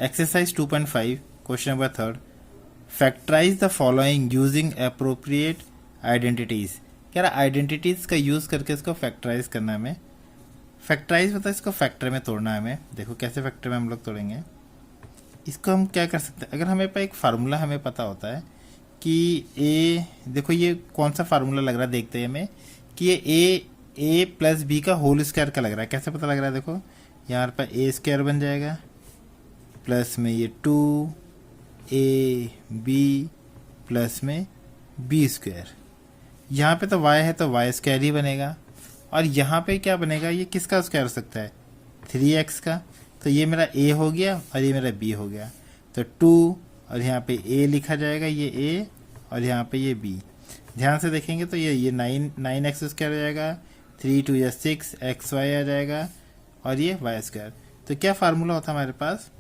Exercise 2.5 question number third, factorise the following using appropriate identities. कह रहा identities का use करके इसको फैक्टराइज करना है हमें। फैक्टराइज मतलब इसको फैक्टर में तोड़ना है हमें। देखो कैसे फैक्टर में हम लोग तोड़ेंगे इसको। हम क्या कर सकते हैं, अगर हमें पे एक फार्मूला हमें पता होता है कि ए, देखो ये कौन सा फार्मूला लग रहा है, देखते हैं हमें कि ये ए प्लस बी का होल स्क्वायर का लग रहा है। कैसे पता लग रहा है, देखो यहाँ पर ए स्क्वायर बन जाएगा प्लस में ये 2 AB प्लस में बी स्क्वायर। यहाँ पे तो y है तो y स्क्वायर ही बनेगा, और यहाँ पे क्या बनेगा, ये किसका स्क्वायर हो सकता है 3x का। तो ये मेरा a हो गया और ये मेरा b हो गया। तो 2 और यहाँ पे a लिखा जाएगा, ये a और यहाँ पे ये b। ध्यान से देखेंगे तो ये 9x स्क्वायर हो जाएगा, 3 2 या 6 xy आ जाएगा और ये y स्क्वायर। तो क्या फार्मूला होता है हमारे पास,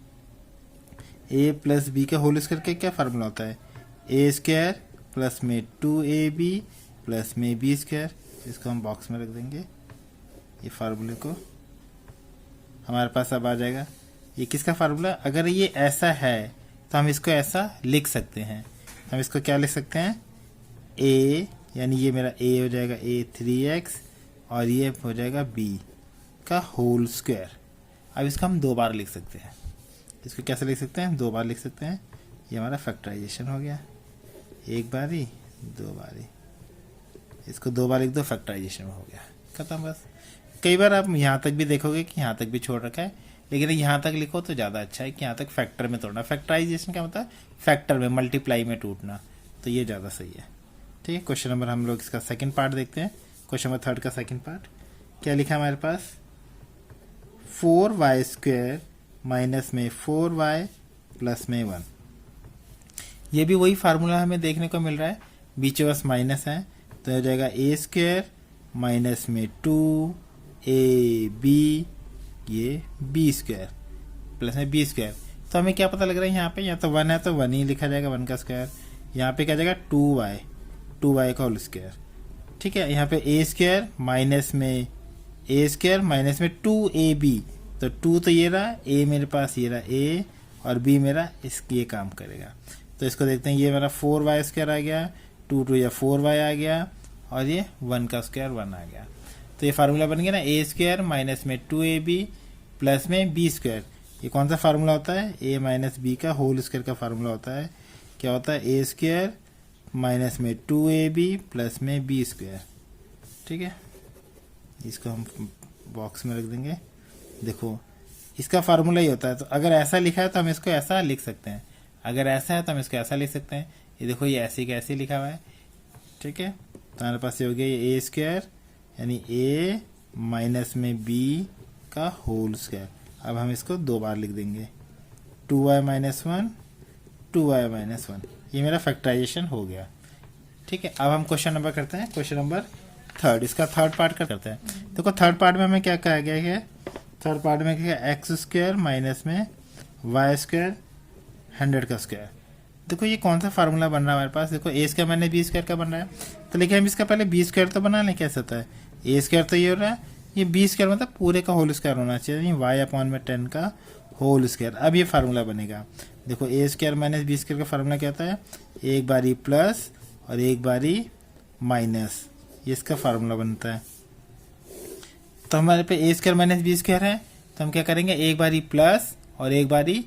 a प्लस बी का होल स्क्वायर का क्या फार्मूला होता है, a स्क्वायर प्लस में 2AB प्लस में बी स्क्वायर। इसको हम बॉक्स में रख देंगे, ये फार्मूले को हमारे पास अब आ जाएगा। ये किसका फार्मूला, अगर ये ऐसा है तो हम इसको ऐसा लिख सकते हैं। हम इसको क्या लिख सकते हैं, a यानी ये मेरा a हो जाएगा a 3x और ये हो जाएगा b का होल स्क्वायर। अब इसको हम 2 बार लिख सकते हैं। इसको कैसे लिख सकते हैं, 2 बार लिख सकते हैं। ये हमारा फैक्टराइजेशन हो गया, एक बारी 2 बारी, इसको 2 बार लिख दो, फैक्टराइजेशन हो गया, खत्म बस। कई बार आप यहाँ तक भी देखोगे कि यहाँ तक भी छोड़ रखा है, लेकिन यहाँ तक लिखो तो ज़्यादा अच्छा है कि यहाँ तक फैक्टर में तोड़ना। फैक्टराइजेशन क्या होता है, फैक्टर में मल्टीप्लाई में टूटना, तो ये ज़्यादा सही है। ठीक है, क्वेश्चन नंबर हम लोग इसका सेकंड पार्ट देखते हैं। क्वेश्चन नंबर थर्ड का सेकंड पार्ट क्या लिखा है हमारे पास, 4y स्क्वायर माइनस में 4y प्लस में 1। ये भी वही फार्मूला हमें देखने को मिल रहा है, बीच में बस माइनस है, तो हो जाएगा a स्क्वायर माइनस में 2AB ये b स्क्वायर प्लस में b स्क्वायर। तो हमें क्या पता लग रहा है यहाँ पे, या तो 1 है तो 1 ही लिखा जाएगा, 1 का स्क्वायर। यहाँ पे क्या जाएगा 2y का होल स्क्वायर। ठीक है, यहाँ पे a स्क्वायर माइनस में 2AB, तो 2 तो ये रहा, a मेरे पास ये रहा a और b मेरा इसकी ये काम करेगा। तो इसको देखते हैं, ये मेरा 4y स्क्वायर आ गया, 2 2 या 4y आ गया और ये 1 का स्क्वायर 1 आ गया। तो ये फार्मूला बन गया ना, a स्क्वायर माइनस में 2AB प्लस में b स्क्वायर। ये कौन सा फार्मूला होता है, a माइनस b का होल स्क्वायर का फार्मूला होता है। क्या होता है, a स्क्वायर माइनस में 2AB प्लस में b स्क्वायर। ठीक है, इसको हम बॉक्स में रख देंगे। देखो इसका फार्मूला ही होता है, तो अगर ऐसा लिखा है तो हम इसको ऐसा लिख सकते हैं, अगर ऐसा है तो हम इसको ऐसा लिख सकते हैं। ये देखो ये ऐसे का ऐसे लिखा हुआ है। ठीक है, तो हमारे पास ये हो गया ये a स्क्वायर यानी a माइनस में b का होल स्क्वायर। अब हम इसको 2 बार लिख देंगे, 2y माइनस 1 2y माइनस 1। ये मेरा फैक्टराइजेशन हो गया। ठीक है, अब हम क्वेश्चन नंबर करते हैं, क्वेश्चन नंबर थर्ड, इसका थर्ड पार्ट करते हैं। देखो थर्ड पार्ट में हमें क्या कहा गया है, थर्ड पार्ट में क्या है, एक्स स्क्वायर माइनस में वाई स्क्वायर 100 का स्क्वायर। देखो ये कौन सा फार्मूला बन रहा है हमारे पास, देखो ए स्क्वायर माइनस बी स्क्वायर का बन रहा है। तो लेकिन हम इसका पहले बी स्क्वायर तो बना लें, कैसे होता है, ए स्क्वायर तो ये हो रहा है, ये बी स्क्वायर मतलब पूरे का होल स्क्वायर होना चाहिए, वाई अपॉन में 10 का होल स्क्वायर। अब ये फार्मूला बनेगा, देखो ए स्क्वायर माइनस बी स्क्वायर का फार्मूला क्या होता है, एक बारी प्लस और एक बारी माइनस, ये इसका फार्मूला बनता है। तो हमारे पे ए स्क्वायर माइनस बी स्क्वायर है, तो हम क्या करेंगे, एक बारी प्लस और एक बारी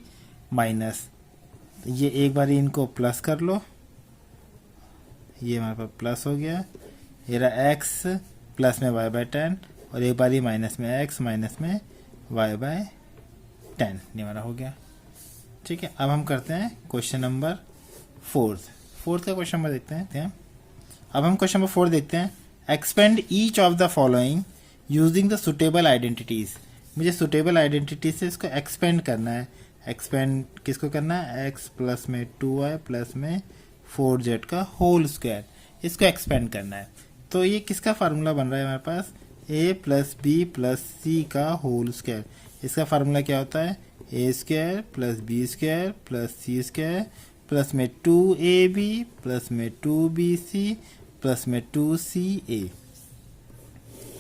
माइनस। ये एक बारी इनको प्लस कर लो, ये हमारे पास प्लस हो गया, ये रहा x प्लस में y बाई 10 और एक बारी माइनस में x माइनस में y बाई 10, ये हमारा हो गया। ठीक है, अब हम करते हैं क्वेश्चन नंबर फोर्थ का क्वेश्चन नंबर देखते हैं। अब हम क्वेश्चन नंबर 4 देखते हैं, expand each of the following using the suitable identities. मुझे सुटेबल आइडेंटिटीज से इसको एक्सपेंड करना है। एक्सपेंड किसको करना है, x प्लस में 2y प्लस में 4z का होल स्क्वायर, इसको एक्सपेंड करना है। तो ये किसका फार्मूला बन रहा है हमारे पास, a प्लस बी प्लस सी का होल स्क्वायर। इसका फार्मूला क्या होता है, a square plus B square plus C square plus में 2ab प्लस में 2bc प्लस में 2ca।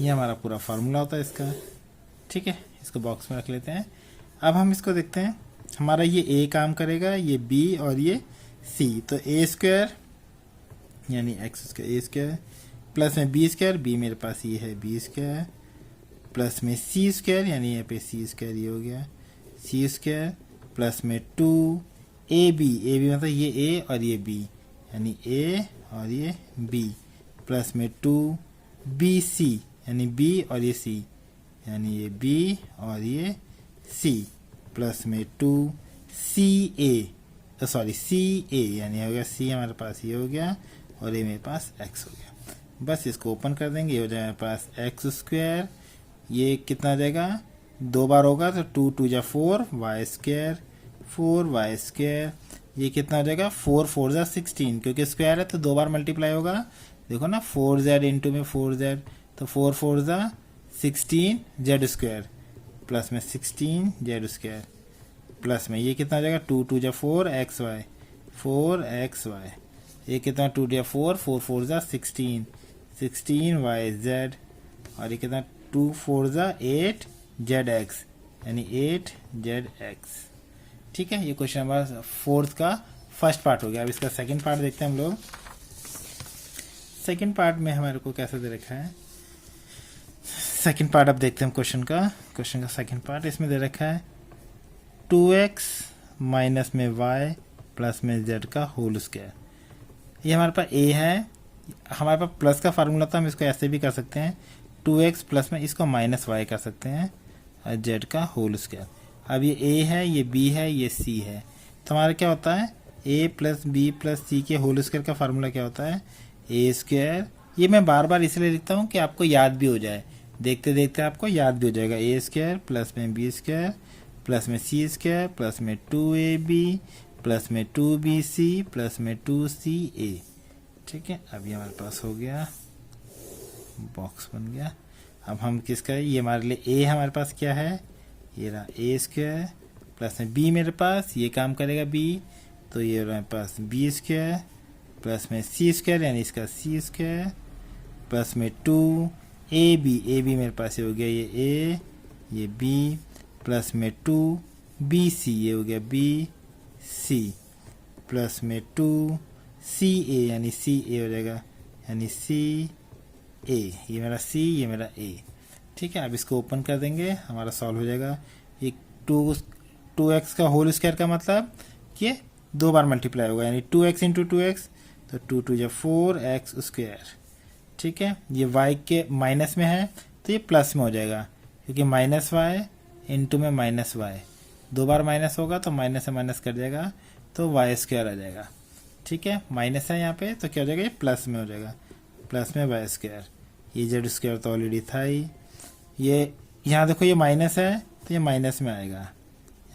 ये हमारा पूरा फार्मूला होता है इसका। ठीक है, इसको बॉक्स में रख लेते हैं। अब हम इसको देखते हैं, हमारा ये ए काम करेगा, ये बी और ये सी। तो ए स्क्वायर यानी एक्स स्क्वायर ए स्क्वायर प्लस में बी स्क्वायर, बी मेरे पास ये है बी स्क्वायर, प्लस में सी स्क्वायर यानी यहाँ पे सी स्क्वायर ये हो गया सी स्क्वायर, प्लस में 2 ए बी मतलब ये ए और ये बी यानी ए और ये बी, प्लस में 2 बी सी यानी बी और ये सी यानी ये बी और ये सी, प्लस में 2 सी ए सी ए यानी हो गया सी हमारे पास ये हो गया और ये मेरे पास एक्स हो गया। बस इसको ओपन कर देंगे, ये हो जाएगा मेरे पास एक्स स्क्वायर, ये कितना आ जाएगा 2 बार होगा तो 2 2 जा 4 वाई स्क्वायर 4 वाई स्क्वायर, ये कितना हो जाएगा 4 4 जा 16 क्योंकि स्क्वायर है तो 2 बार मल्टीप्लाई होगा। देखो ना 4z इंटू में 4z तो 4 4 जा 16 जेड स्क्वायर प्लस में 16 जेड स्क्वायर, प्लस में ये कितना हो जाएगा 2 2 जा 4 एक्स वाई, ये कितना 2 जा 4 4 4 जा 16 वाई जेड, और ये कितना 2 4 जा 8 जेड एक्स यानी 8 जेड एक्स। ठीक है, ये क्वेश्चन नंबर 4 का फर्स्ट पार्ट हो गया। अब इसका सेकंड पार्ट देखते हैं हम लोग। सेकंड पार्ट में हमारे को कैसे दे रखा है, सेकंड पार्ट अब देखते हैं क्वेश्चन का सेकंड पार्ट। इसमें दे रखा है 2x माइनस में y प्लस में z का होल स्क्वायर। ये हमारे पास a है, हमारे पास प्लस का फार्मूला था, हम इसको ऐसे भी कर सकते हैं 2x प्लस में इसको माइनस y कर सकते हैं और z का होल स्क्वायर। अब ये a है, ये b है, ये c है, तो हमारा क्या होता है a plus b plus c के होल स्क्वायर का फार्मूला क्या होता है a स्क्वायर। ये मैं बार बार इसलिए लिखता हूँ कि आपको याद भी हो जाए, देखते देखते आपको याद भी हो जाएगा। a स्क्वायर प्लस में b स्क्वायर प्लस में c स्क्वायर प्लस में 2ab प्लस में 2bc प्लस में 2ca। ठीक है, अब ये हमारे पास हो गया, बॉक्स बन गया। अब हम किसका, ये हमारे लिए a हमारे पास क्या है, ये रहा a स्क्वायर प्लस में b मेरे पास ये काम करेगा b, तो ये रहा मेरे पास b स्क्वायर प्लस में c स्क्वायर यानी इसका c स्क्वायर प्लस में 2ab मेरे पास ये हो गया ये a ये b प्लस में 2bc ये हो गया bc प्लस में 2ca यानी ca हो जाएगा यानी ca, ये मेरा c ये मेरा a। ठीक है, अब इसको ओपन कर देंगे, हमारा सॉल्व हो जाएगा। ये 2x का होल स्क्वायर का मतलब कि 2 बार मल्टीप्लाई होगा यानी 2x इंटू 2x तो 2 2 जा 4x स्क्वायर। ठीक है, ये y के माइनस में है तो ये प्लस में हो जाएगा क्योंकि माइनस वाई इंटू में माइनस वाई, 2 बार माइनस होगा तो माइनस से माइनस कर जाएगा तो वाई स्क्वायर आ जाएगा। ठीक है, माइनस है यहाँ पे तो क्या हो जाएगा ये प्लस में हो जाएगा, प्लस में वाई स्क्वायर। ये जेड स्क्वायर तो ऑलरेडी था ही, ये यहाँ देखो ये माइनस है तो ये माइनस में आएगा,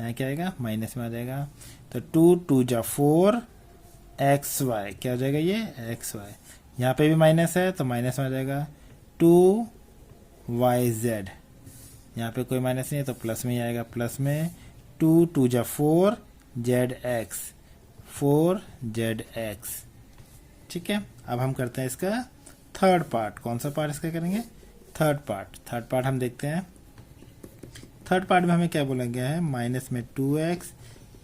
यहाँ क्या आएगा माइनस में आ जाएगा। तो 2 2 जा 4 एक्स वाई क्या हो जाएगा ये एक्स वाई, यहाँ पे भी माइनस है तो माइनस में आ जाएगा 2 वाई जेड, यहाँ पे कोई माइनस नहीं है तो प्लस में ही आएगा, प्लस में 2 2 जा 4 जेड एक्स। ठीक है, अब हम करते हैं इसका थर्ड पार्ट। कौन सा पार्ट इसका करेंगे, थर्ड पार्ट हम देखते हैं। थर्ड पार्ट में हमें क्या बोला गया है, माइनस में 2x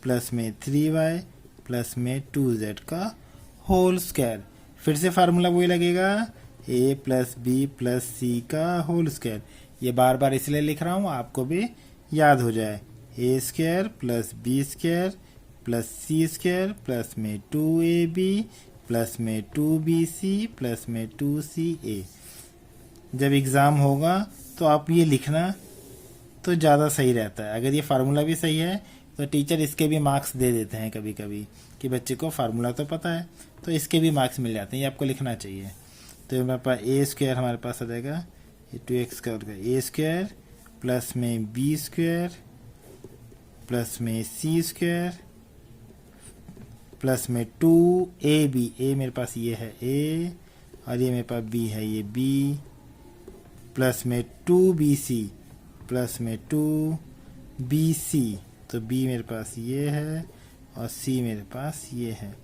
प्लस में 3y प्लस में 2z का होल स्क्वायर। फिर से फार्मूला वही लगेगा a प्लस बी प्लस सी का होल स्क्वायर। ये बार बार इसलिए लिख रहा हूँ आपको भी याद हो जाए, a square plus B square plus C square plus में 2ab प्लस में 2bc प्लस में 2ca। जब एग्ज़ाम होगा तो आप ये लिखना तो ज़्यादा सही रहता है। अगर ये फार्मूला भी सही है तो टीचर इसके भी मार्क्स दे देते हैं कभी कभी कि बच्चे को फार्मूला तो पता है तो इसके भी मार्क्स मिल जाते हैं, ये आपको लिखना चाहिए। तो हमारे पास ए स्क्वायर हमारे पास आ जाएगा ये 2x का ए स्क्वायर प्लस में बी स्क्वायर प्लस में सी स्क्वायर प्लस में 2ab, ए मेरे पास ये है a और ये मेरे पास b है ये b प्लस में 2bc प्लस में 2bc, तो b मेरे पास ये है और c मेरे पास ये है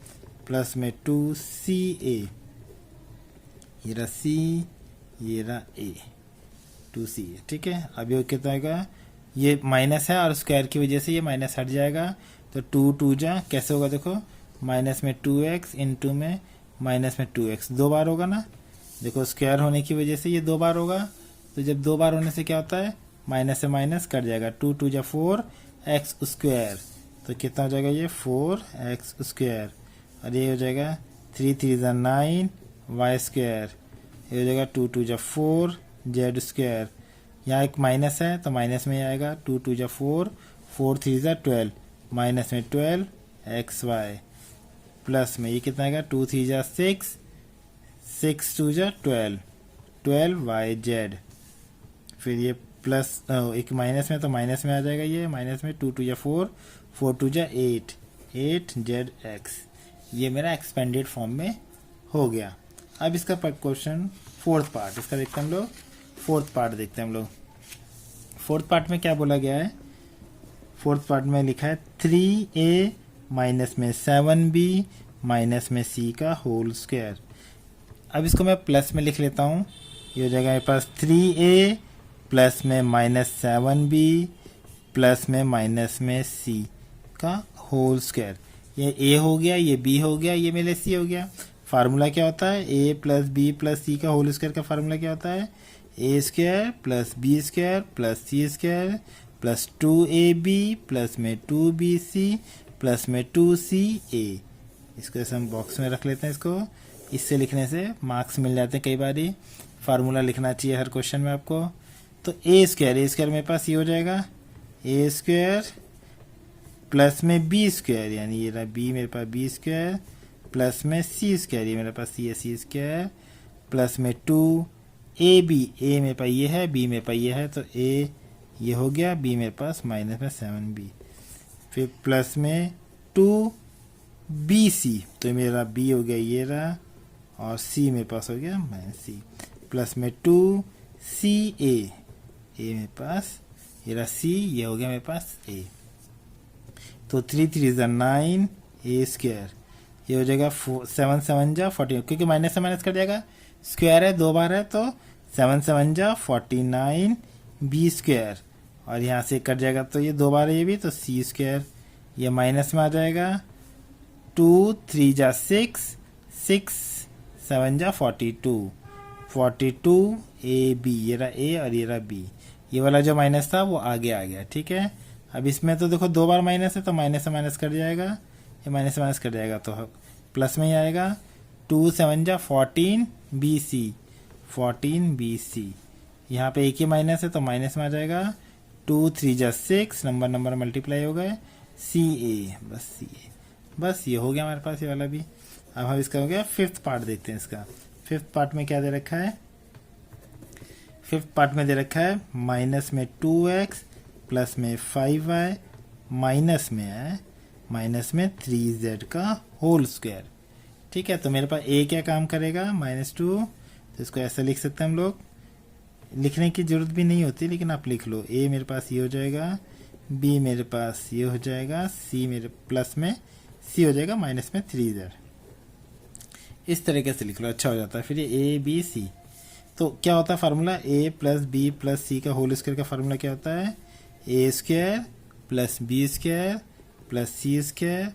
प्लस में 2ca, ये रहा c ये रहा a 2ca। ठीक है, अब ये कितना आएगा ये माइनस है और स्क्वायर की वजह से ये माइनस हट जाएगा, तो 2 जा कैसे होगा देखो, माइनस में 2x इंटू में माइनस में 2x 2 बार होगा ना, देखो स्क्वायर होने की वजह से ये 2 बार होगा, तो जब 2 बार होने से क्या होता है, माइनस से माइनस कट जाएगा, 2 जा 4 एक्स स्क्वायर, तो कितना हो जाएगा ये 4x स्क्वायर, और ये हो जाएगा 3 जा 9 वाई स्क्वायर, ये हो जाएगा 2 जा 4 जेड स्क्वायर, यहाँ एक माइनस है तो माइनस में आएगा, 2 जा 4 4 जा 12 माइनस में 12 एक्स वाई, प्लस में ये कितना आएगा 2 जा 6 6 जा 12 वाई जेड, फिर ये प्लस एक माइनस में तो माइनस में आ जाएगा, ये माइनस में 2 जा 4 4 जा 8 जेड एक्स, ये मेरा एक्सपेंडेड फॉर्म में हो गया। अब इसका क्वेश्चन फोर्थ पार्ट, इसका देखते हैं हम लोग, फोर्थ पार्ट देखते हैं हम लोग। फोर्थ पार्ट में क्या बोला गया है, फोर्थ पार्ट में लिखा है 3a माइनस में 7b माइनस में c का होल स्क्वायर। अब इसको मैं प्लस में लिख लेता हूँ, ये हो जाएगा मेरे पास 3a प्लस में माइनस 7b प्लस में माइनस में c का होल स्क्वायर, ये a हो गया, ये b हो गया, ये मेरे c हो गया। फार्मूला क्या होता है, a प्लस बी प्लस सी का होल स्क्वायर का फार्मूला क्या होता है, A square plus B square plus C square plus 2ab plus में 2bc प्लस में 2ca। इसको ऐसे हम बॉक्स में रख लेते हैं, इसको इससे लिखने से मार्क्स मिल जाते हैं, कई बार फार्मूला लिखना चाहिए हर क्वेश्चन में आपको। तो ए स्क्वायर मेरे पास ये हो जाएगा ए स्क्वायर प्लस में बी स्क्वायर, यानी ये रहा बी मेरे पास बी स्क्वायर प्लस में सी स्क्वायर, ये मेरे पास सी है सी स्क्वायर प्लस में 2ab, ए मेरे पास ये है, बी मेरे पास ये है, तो ए ये हो गया, बी मेरे पास माइनस में 7b, फिर प्लस में 2bc, तो मेरा बी हो गया ये रहा, और सी मेरे पास हो गया माइनस सी, प्लस में 2ca, ए मेरे पास ये रहा सी, ये हो गया मेरे पास ए, तो 3 जा 9 ए स्क्वायर, ये हो जाएगा 7 जा 14, क्योंकि माइनस से माइनस कट जाएगा, स्क्वायर है 2 बार है, तो 7 जा 49 बी स्क्वायर, और यहाँ से कट जाएगा तो ये 2 बार है ये भी, तो सी स्क्वायर, ये माइनस में आ जाएगा, 2 जा 6 7 जा 42 ए बी, ये रहा ए और ये रहा बी, ये वाला जो माइनस था वो आगे आ गया, ठीक है। अब इसमें तो देखो 2 बार माइनस है, तो माइनस से माइनस कट जाएगा, ये माइनस से माइनस कट जाएगा, तो प्लस में ही आएगा, 2 जा 14 बी सी, यहाँ पे एक ही माइनस है तो माइनस में आ जाएगा, 2 जा 6 नंबर मल्टीप्लाई हो गए, सी ए, बस ये हो गया हमारे पास ये वाला भी। अब हम इसका हो गया फिफ्थ पार्ट देखते हैं इसका। फिफ्थ पार्ट में क्या दे रखा है, फिफ्थ पार्ट में दे रखा है माइनस में 2x प्लस में 5y माइनस में है माइनस में 3z का होल स्क्वायर, ठीक है। तो मेरे पास a क्या काम करेगा, -2, तो इसको ऐसा लिख सकते हैं हम लोग, लिखने की जरूरत भी नहीं होती लेकिन आप लिख लो, a मेरे पास ये हो जाएगा, b मेरे पास ये हो जाएगा, c मेरे प्लस में c हो जाएगा माइनस में 3z, इस तरीके से लिख लो, अच्छा हो जाता है। फिर ये a b c, तो क्या होता है formula, a plus B plus सी का होल स्क्वायर का फार्मूला क्या होता है, A square plus B square plus C square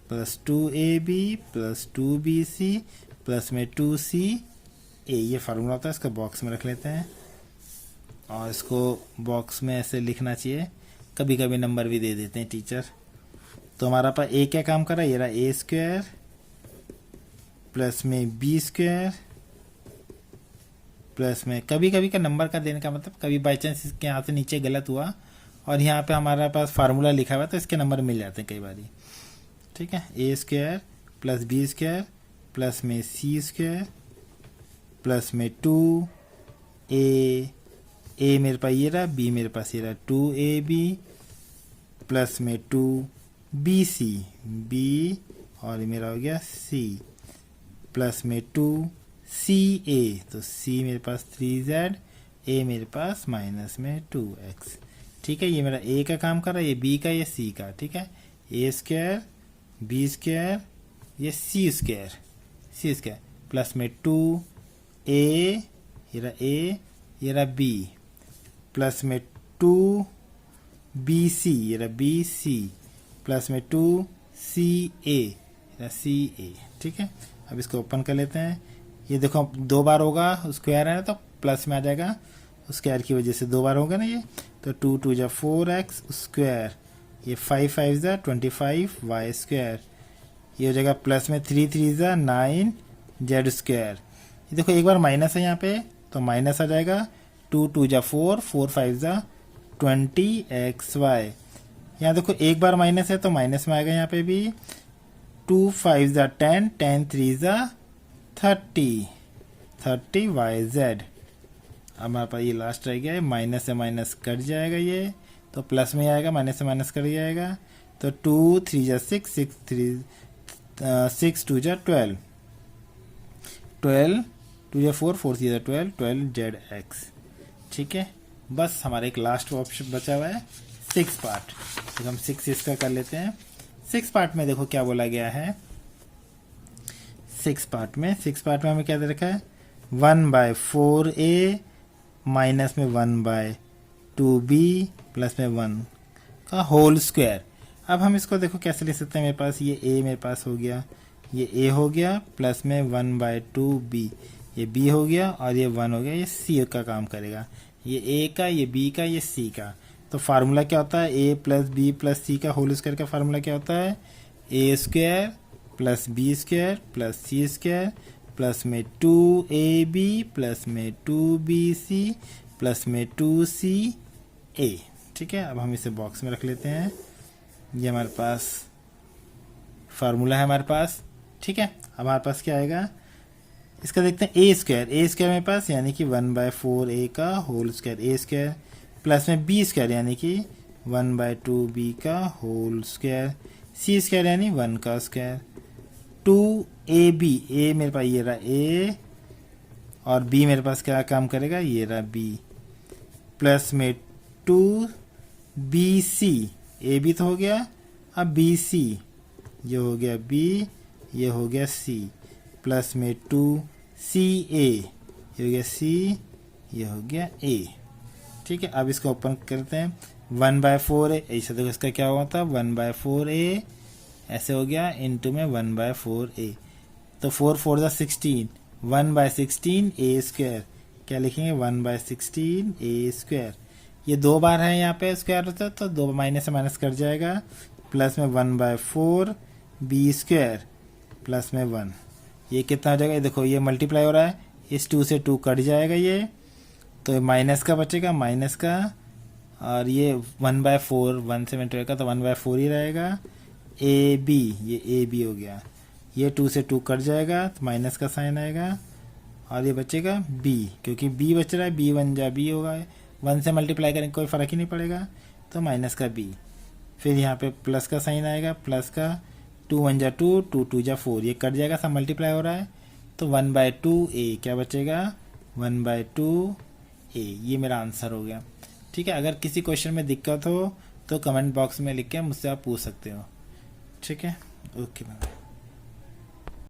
plus 2ab plus 2bc plus में 2ca, ये फार्मूला होता है। इसका बॉक्स में रख लेते हैं और इसको बॉक्स में ऐसे लिखना चाहिए, कभी कभी नंबर भी दे देते हैं टीचर। तो हमारा पास a क्या काम कर रहा है, ये रहा ए स्क्वायर प्लस में बी स्क्वायर प्लस में, कभी कभी का नंबर का देने का मतलब कभी बाई चांस इसके यहाँ से नीचे गलत हुआ और यहाँ पे हमारे पास फार्मूला लिखा हुआ है तो इसके नंबर मिल जाते हैं कई बार, ठीक है। A square plus B square plus में सी स्क्वायर प्लस में 2a, ए मेरे पास ये रहा, बी मेरे पास ये रहा 2ab प्लस में 2bc, बी और ये मेरा हो गया c प्लस में 2ca, तो c मेरे पास 3z, a मेरे पास माइनस में 2x, ठीक है। ये मेरा a का काम कर रहा है, ये b का, ये c का, ठीक है। a स्क्वायर b स्क्वायर ये c स्क्वायर प्लस में 2a, ये रहा a, ये रहा b प्लस में 2 बी सी, ये रहा बी सी, प्लस में 2CA, CA। ठीक है, अब इसको ओपन कर लेते हैं। ये देखो 2 बार होगा, स्क्वायर है तो प्लस में आ जाएगा, स्क्वायर की वजह से 2 बार होगा ना ये। तो 2 2 जा 4x स्क्वायर, ये 5 5 जा 25y स्क्वायर, ये हो जाएगा प्लस में 3 3 जा 9z स्क्वायर। ये देखो एक बार माइनस है यहाँ पे तो माइनस आ जाएगा, 2 2 जा 4, 4 5 जा 20xy। यहाँ देखो एक बार माइनस है तो माइनस में आएगा यहाँ पे भी, 2 5 जा 10, 10 3 जा 30yz। अब हमारे पास ये लास्ट रह गया है, माइनस से माइनस कट जाएगा ये, तो प्लस में आएगा, माइनस से माइनस कट जाएगा। तो 2 3 जा 6, 6 2 जा 12, 12 2 जा 4, 4 3 जा 12, 12zx। ठीक है, बस हमारा एक लास्ट ऑप्शन बचा हुआ है 6 पार्ट। तो हम 6 इसका कर लेते हैं। 6 पार्ट में देखो क्या बोला गया है। 6 पार्ट में हमें क्या दे रखा है, 1/4a माइनस में 1/2b प्लस में 1 का होल स्क्वायर। अब हम इसको देखो कैसे लिख सकते हैं, मेरे पास ये a मेरे पास हो गया, ये a हो गया, प्लस में 1/2b, ये b हो गया और ये 1 हो गया, ये c का काम करेगा, ये a का, ये b का, ये c का। तो फार्मूला क्या होता है, a plus b plus c का होल स्क्वायर का फार्मूला क्या होता है, a square plus b square plus c square plus में 2ab प्लस में 2bc प्लस में 2ca। ठीक है, अब हम इसे बॉक्स में रख लेते हैं। ये हमारे पास फार्मूला है हमारे पास। ठीक है, अब हमारे पास क्या आएगा, इसका देखते हैं a स्क्वायर मेरे पास यानी कि 1/4a का whole square a square plus में b स्क्वायर यानी कि 1/2b का होल स्क्वायर, c स्क्वायर यानी 1 का स्क्वायर, 2ab, a मेरे पास ये रहा a और b मेरे पास क्या काम करेगा, ये रहा b, प्लस में 2bc, a b तो हो गया, अब bc, ये हो गया b, ये हो गया c, प्लस में 2ca, ये हो गया c, ये हो गया a। ठीक है, अब इसको ओपन करते हैं। 1/4a, ऐसे देखो इसका क्या हुआ था, 1/4a ऐसे हो गया, इनटू में 1/4a, तो 4 4 जा 16, 1/16a स्क्वायर, क्या लिखेंगे 1/16a स्क्वायर। ये 2 बार है यहाँ पे स्क्वायर होता है तो 2 माइनस से माइनस कट जाएगा, प्लस में 1/4b स्क्वायर प्लस में 1, ये कितना हो जाएगा, ये देखो ये मल्टीप्लाई हो रहा है, इस 2 से 2 कट जाएगा ये, तो माइनस का बचेगा, माइनस का, और ये 1/4, 1 से मिनट तो 1/4 ही रहेगा, ए बी, ये ए बी हो गया, ये 2 से 2 कट जाएगा तो माइनस का साइन आएगा, और ये बचेगा बी, क्योंकि बी बच रहा है, बी 1 जा बी होगा, 1 से मल्टीप्लाई करेंगे कोई फ़र्क ही नहीं पड़ेगा, तो माइनस का बी, फिर यहाँ पे प्लस का साइन आएगा, प्लस का 2 1 जा 2, 2 2 जा 4, ये कट जाएगा, सब मल्टीप्लाई हो रहा है, तो 1/2a क्या बचेगा, 1/2a, ये मेरा आंसर हो गया। ठीक है, अगर किसी क्वेश्चन में दिक्कत हो तो कमेंट बॉक्स में लिख के मुझसे आप पूछ सकते हो। ठीक है, ओके बाय।